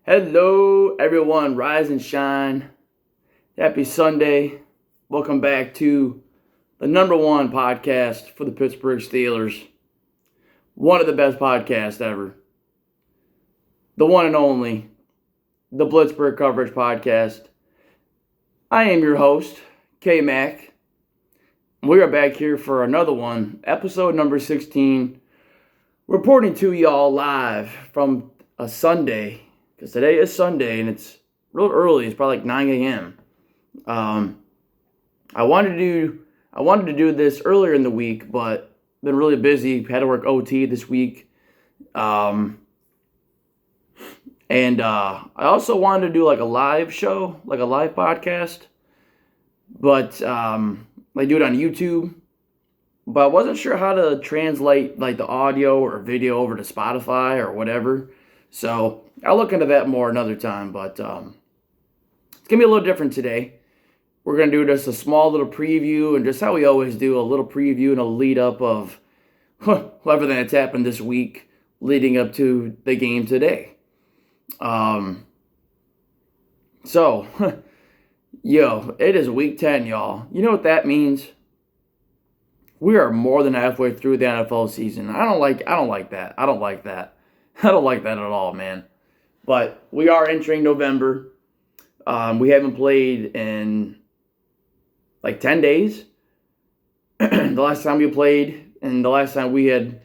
Hello, everyone. Rise and shine. Happy Sunday. Welcome back to the number one podcast for the Pittsburgh Steelers. One of the best podcasts ever. The one and only, the Blitzburgh Coverage Podcast. I am your host, K-Mac. We are back here for another one, episode number 16. Reporting to y'all live from a Sunday, because today is Sunday and it's real early. It's probably like 9 a.m. I wanted to do this earlier in the week, but been really busy. Had to work OT this week, and I also wanted to do like a live show, like a live podcast, but I do it on YouTube. But I wasn't sure how to translate like the audio or video over to Spotify or whatever. So I'll look into that more another time. But it's going to be a little different today. We're going to do just a small little preview and just how we always do, a little preview and a lead up of everything that's happened this week leading up to the game today. So, it is week 10, y'all. You know what that means? We are more than halfway through the NFL season. I don't like that. I don't like that at all, man. But we are entering November. We haven't played in like 10 days. The last time we played and the last time we had,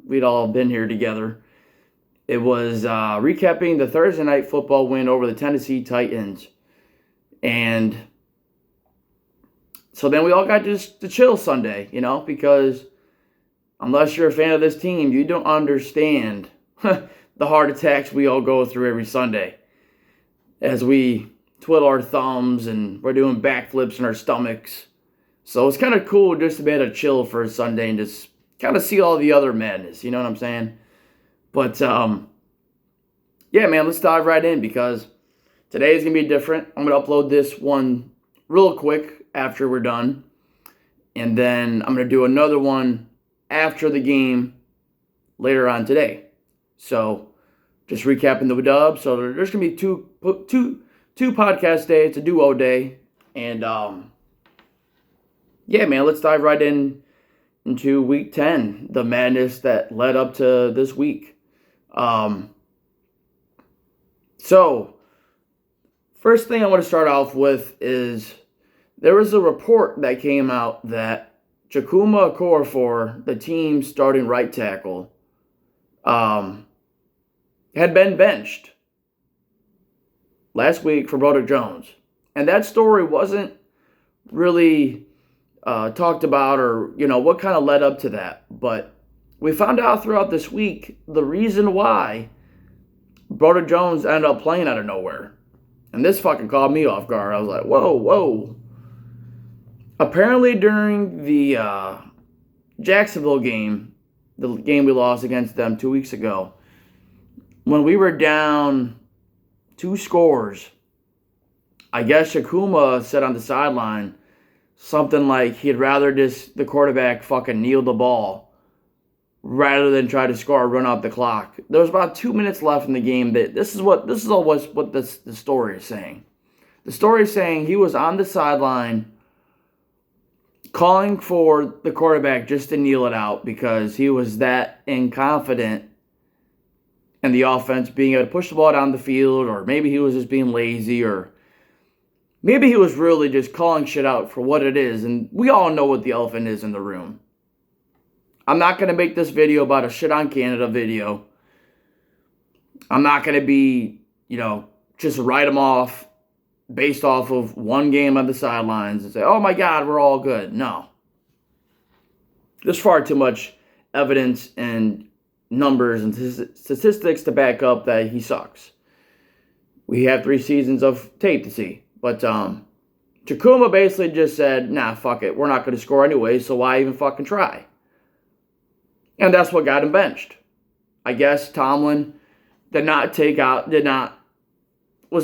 we'd all been here together. It was recapping the Thursday night football win over the Tennessee Titans. And so then we all got just to chill Sunday, because unless you're a fan of this team, you don't understand the heart attacks we all go through every Sunday as we twiddle our thumbs and we're doing backflips in our stomachs. So it's kind of cool just to be able to chill for a Sunday and just kind of see all the other madness, you know what I'm saying? But, yeah, man, let's dive right in because today is going to be different. I'm going to upload this one real quick after we're done. And then I'm going to do another one after the game later on today. So just recapping the dub. So there's going to be two podcast days. It's a duo day. And yeah, man, let's dive right into week 10, the madness that led up to this week. So first thing I want to start off with is there was a report that came out that Chukwuma Okorafor, the team's starting right tackle, had been benched last week for Broderick Jones. And that story wasn't really talked about or, what kind of led up to that. But we found out throughout this week the reason why Broderick Jones ended up playing out of nowhere. And this fucking caught me off guard. I was like, whoa. Apparently during the Jacksonville game, the game we lost against them 2 weeks ago, when we were down 2 scores, I guess Chukwuma said on the sideline something like he'd rather just the quarterback fucking kneel the ball rather than try to score or run out the clock. There was about 2 minutes left in the game. This is what the story is saying. The story is saying he was on the sideline calling for the quarterback just to kneel it out because he was that inconfident in the offense being able to push the ball down the field, or maybe he was just being lazy, or maybe he was really just calling shit out for what it is. And we all know what the elephant is in the room. I'm not going to make this video about a shit on Canada video. I'm not going to be, just write them off based off of one game on the sidelines and say, oh my God, we're all good. No. There's far too much evidence and numbers and statistics to back up that he sucks. We have 3 seasons of tape to see. But Chukwuma basically just said, nah, fuck it. We're not going to score anyway, so why even fucking try? And that's what got him benched. I guess Tomlin was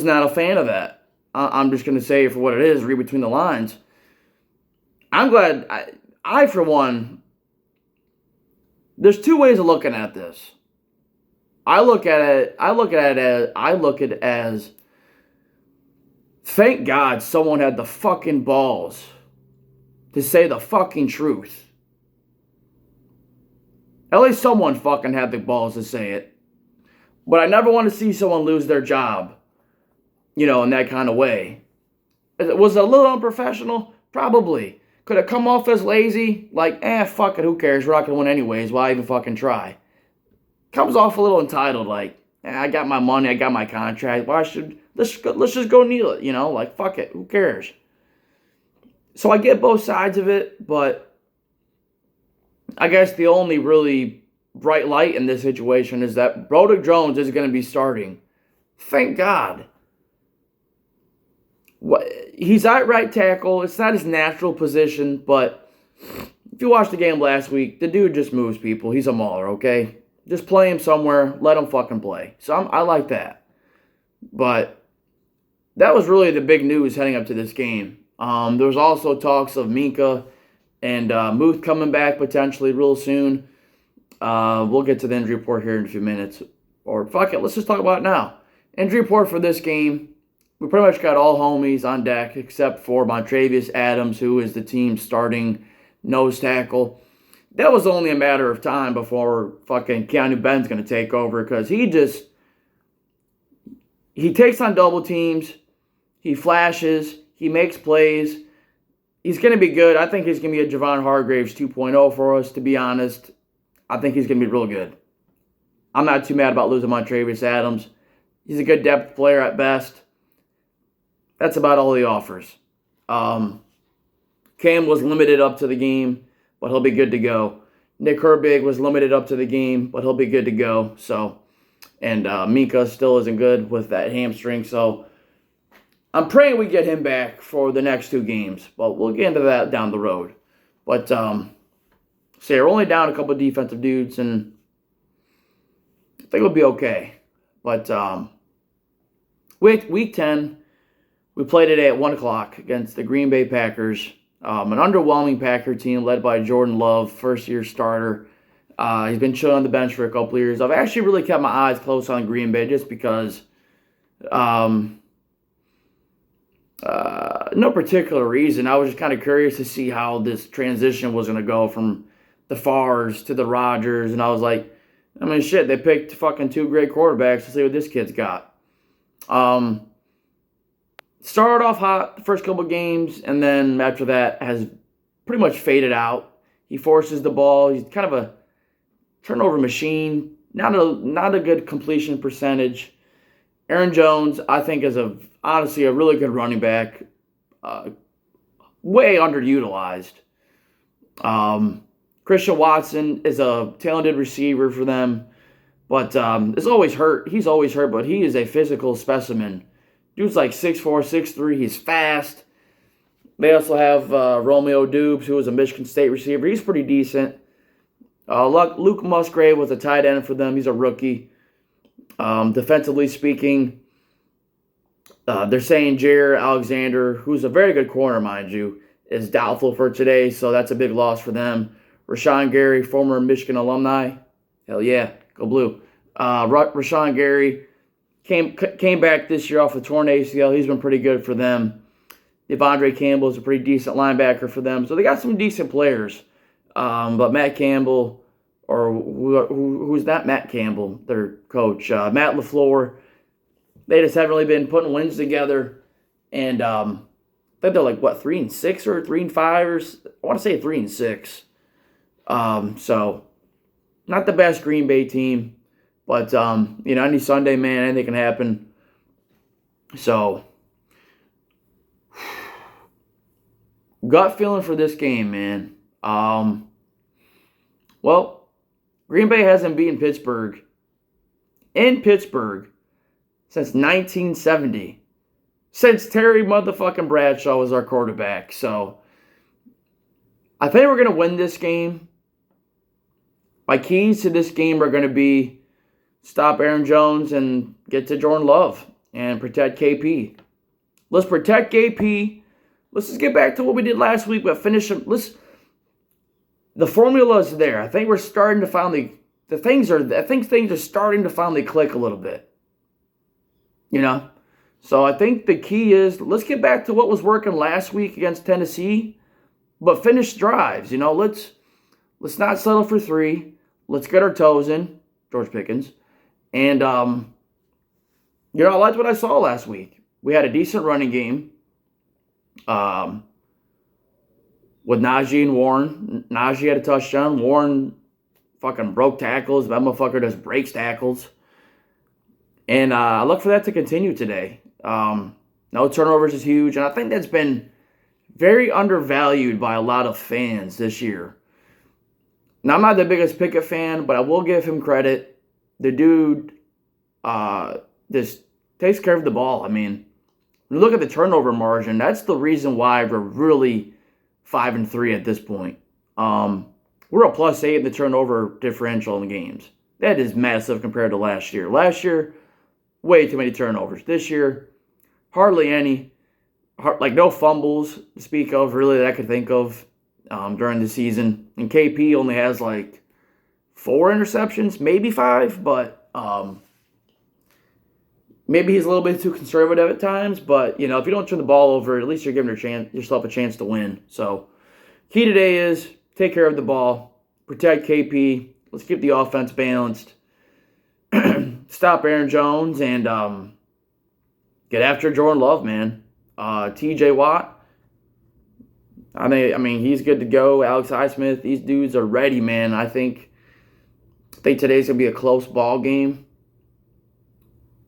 not a fan of that. I'm just going to say it for what it is, read between the lines. I'm glad, I for one, there's 2 ways of looking at this. I look at it. I look at it as thank God someone had the fucking balls to say the fucking truth. At least someone fucking had the balls to say it. But I never want to see someone lose their job, in that kind of way. Was it a little unprofessional? Probably. Could it come off as lazy? Like, fuck it, who cares? We're not going to win anyways. Why even fucking try? Comes off a little entitled, like, I got my money, I got my contract. Let's just go kneel it, like, fuck it, who cares? So I get both sides of it, but I guess the only really bright light in this situation is that Broderick Jones is going to be starting. Thank God. He's at right tackle. It's not his natural position, but if you watched the game last week, the dude just moves people. He's a mauler, okay? Just play him somewhere. Let him fucking play. So I like that. But that was really the big news heading up to this game. There was also talks of Minkah and Muth coming back potentially real soon. We'll get to the injury report here in a few minutes. Or fuck it, let's just talk about it now. Injury report for this game. We pretty much got all homies on deck except for Montravius Adams, who is the team's starting nose tackle. That was only a matter of time before fucking Keanu Ben's going to take over because he takes on double teams. He flashes. He makes plays. He's going to be good. I think he's going to be a Javon Hargraves 2.0 for us, to be honest. I think he's going to be real good. I'm not too mad about losing Montravius Adams. He's a good depth player at best. That's about all he offers. Cam was limited up to the game, but he'll be good to go. Nick Herbig was limited up to the game, but he'll be good to go. So, and Minkah still isn't good with that hamstring. So, I'm praying we get him back for the next two games, but we'll get into that down the road. But we're only down a couple of defensive dudes, and I think we'll be okay. But week 10, we played today at 1 o'clock against the Green Bay Packers. An underwhelming Packer team led by Jordan Love, first-year starter. He's been chilling on the bench for a couple of years. I've actually really kept my eyes close on Green Bay just because no particular reason. I was just kind of curious to see how this transition was going to go from the Favres to the Rodgers. And I was like, shit, they picked fucking two great quarterbacks. Let's see what this kid's got. Started off hot the first couple games, and then after that has pretty much faded out. He forces the ball. He's kind of a turnover machine. Not a good completion percentage. Aaron Jones, I think, is honestly a really good running back. Way underutilized. Christian Watson is a talented receiver for them, but is always hurt. He's always hurt, but he is a physical specimen. Dude's like 6'4", 6'3". He's fast. They also have Romeo Dubes, who is a Michigan State receiver. He's pretty decent. Luke Musgrave was a tight end for them. He's a rookie. Defensively speaking, they're saying Jair Alexander, who's a very good corner, mind you, is doubtful for today, so that's a big loss for them. Rashawn Gary, former Michigan alumni. Hell yeah, go blue. Rashawn Gary came back this year off a torn ACL. He's been pretty good for them. Devondre Campbell is a pretty decent linebacker for them. So they got some decent players. But Matt Campbell, or who's that? Matt Campbell, their coach. Matt LaFleur. They just haven't really been putting wins together. And I think they're like, 3-6 or 3-5? I want to say 3-6. So not the best Green Bay team. But, any Sunday, man, anything can happen. So, gut feeling for this game, man. Well, Green Bay hasn't beaten Pittsburgh in Pittsburgh since 1970. Since Terry motherfucking Bradshaw was our quarterback. So, I think we're going to win this game. My keys to this game are going to be stop Aaron Jones and get to Jordan Love and protect KP. Let's protect KP. Let's just get back to what we did last week, but finish them. The formula is there. I think we're starting to finally I think things are starting to finally click a little bit. You know? So I think the key is, let's get back to what was working last week against Tennessee, but finish drives. Let's not settle for 3. Let's get our toes in, George Pickens. And I liked what I saw last week. We had a decent running game with Najee and Warren. Najee had a touchdown. Warren fucking broke tackles. That motherfucker just breaks tackles. And I look for that to continue today. No turnovers is huge. And I think that's been very undervalued by a lot of fans this year. Now, I'm not the biggest Pickett fan, but I will give him credit. The dude just takes care of the ball. I mean, when you look at the turnover margin, that's the reason why we're really 5-3 at this point. We're a +8 in the turnover differential in the games. That is massive compared to last year. Last year, way too many turnovers. This year, hardly any. No fumbles to speak of, really, that I could think of during the season. And KP only has 4 interceptions, maybe 5, but maybe he's a little bit too conservative at times. But, if you don't turn the ball over, at least you're giving yourself a chance to win. So, key today is take care of the ball, protect KP, let's keep the offense balanced, stop Aaron Jones, and get after Jordan Love, man. TJ Watt, I mean, he's good to go. Alex Highsmith, these dudes are ready, man. I think today's going to be a close ball game.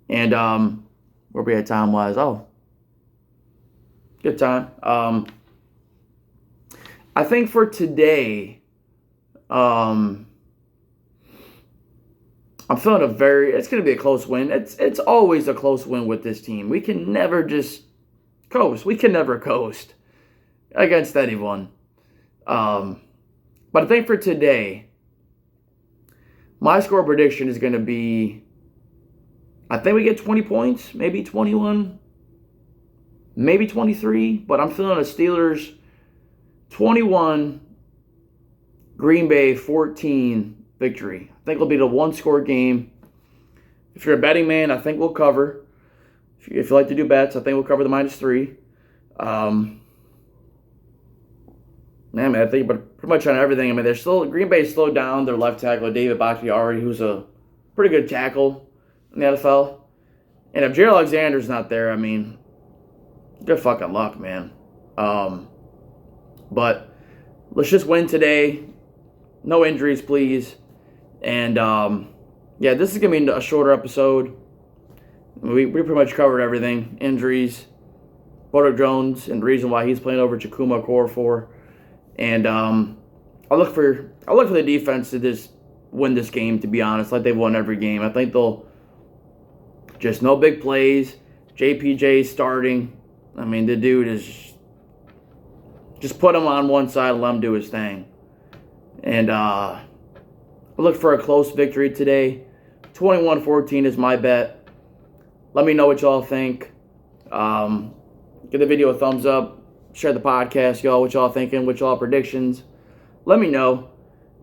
And where we at time-wise? Oh, good time. I think for today, I'm feeling it's going to be a close win. It's always a close win with this team. We can never just coast. We can never coast against anyone. But I think for today, my score prediction is going to be, I think we get 20 points, maybe 21, maybe 23, but I'm feeling a Steelers 21, Green Bay 14 victory. I think it'll be the 1-score game. If you're a betting man, I think we'll cover. If you like to do bets, I think we'll cover the -3. Man, I think pretty much on everything. I mean, Green Bay slowed down their left tackle, David Bakhtiari, who's a pretty good tackle in the NFL. And if Jared Alexander's not there, I mean, good fucking luck, man. But let's just win today. No injuries, please. And, this is going to be a shorter episode. We pretty much covered everything. Injuries, Broderick Jones, and the reason why he's playing over Chukwuma Okorafor. And I look for the defense to just win this game, to be honest, like they've won every game. I think they'll just no big plays. JPJ starting. I mean, the dude is just put him on one side and let him do his thing. And I look for a close victory today. 21-14 is my bet. Let me know what y'all think. Give the video a thumbs up. Share the podcast, y'all. What y'all thinking? What y'all predictions? Let me know.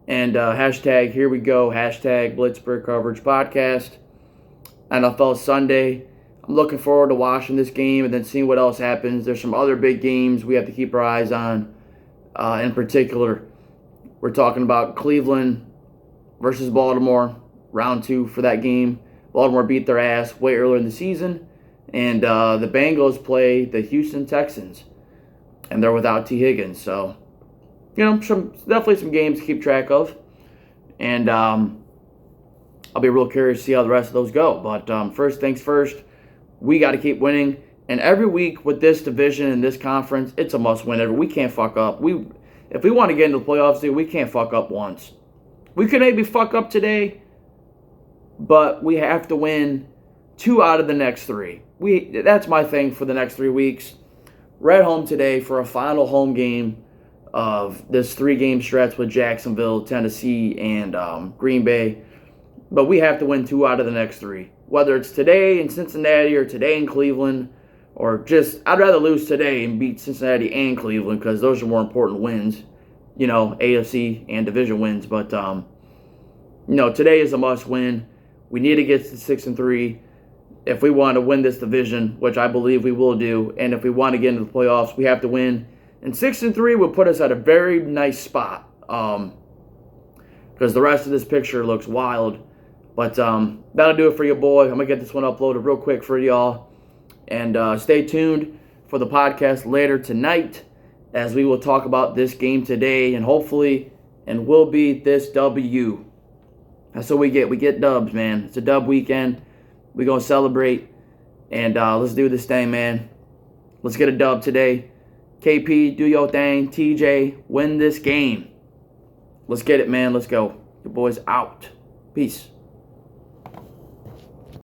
And hashtag here we go. Hashtag Blitzburg Coverage Podcast. NFL Sunday. I'm looking forward to watching this game and then seeing what else happens. There's some other big games we have to keep our eyes on. In particular, we're talking about Cleveland versus Baltimore. Round 2 for that game. Baltimore beat their ass way earlier in the season. And the Bengals play the Houston Texans. And they're without T. Higgins. So, definitely some games to keep track of. And I'll be real curious to see how the rest of those go. But first things first, we got to keep winning. And every week with this division and this conference, it's a must-win. We can't fuck up. If we want to get into the playoffs, dude, we can't fuck up once. We could maybe fuck up today, but we have to win 2 out of the next 3. That's my thing for the next 3 weeks. We're at home today for a final home game of this 3-game stretch with Jacksonville, Tennessee, and Green Bay. But we have to win 2 out of the next 3. Whether it's today in Cincinnati or today in Cleveland, or I'd rather lose today and beat Cincinnati and Cleveland because those are more important wins, AFC and division wins. But today is a must win. We need to get to 6-3 if we want to win this division, which I believe we will do. And if we want to get into the playoffs, we have to win. And 6-3 would put us at a very nice spot. Because the rest of this picture looks wild. But that'll do it for your boy. I'm going to get this one uploaded real quick for y'all. And stay tuned for the podcast later tonight as we will talk about this game today. And hopefully, and we'll beat this W. That's what we get. We get dubs, man. It's a dub weekend. We're going to celebrate. And let's do this thing, man. Let's get a dub today. KP, do your thing. TJ, win this game. Let's get it, man. Let's go. Your boy's out. Peace.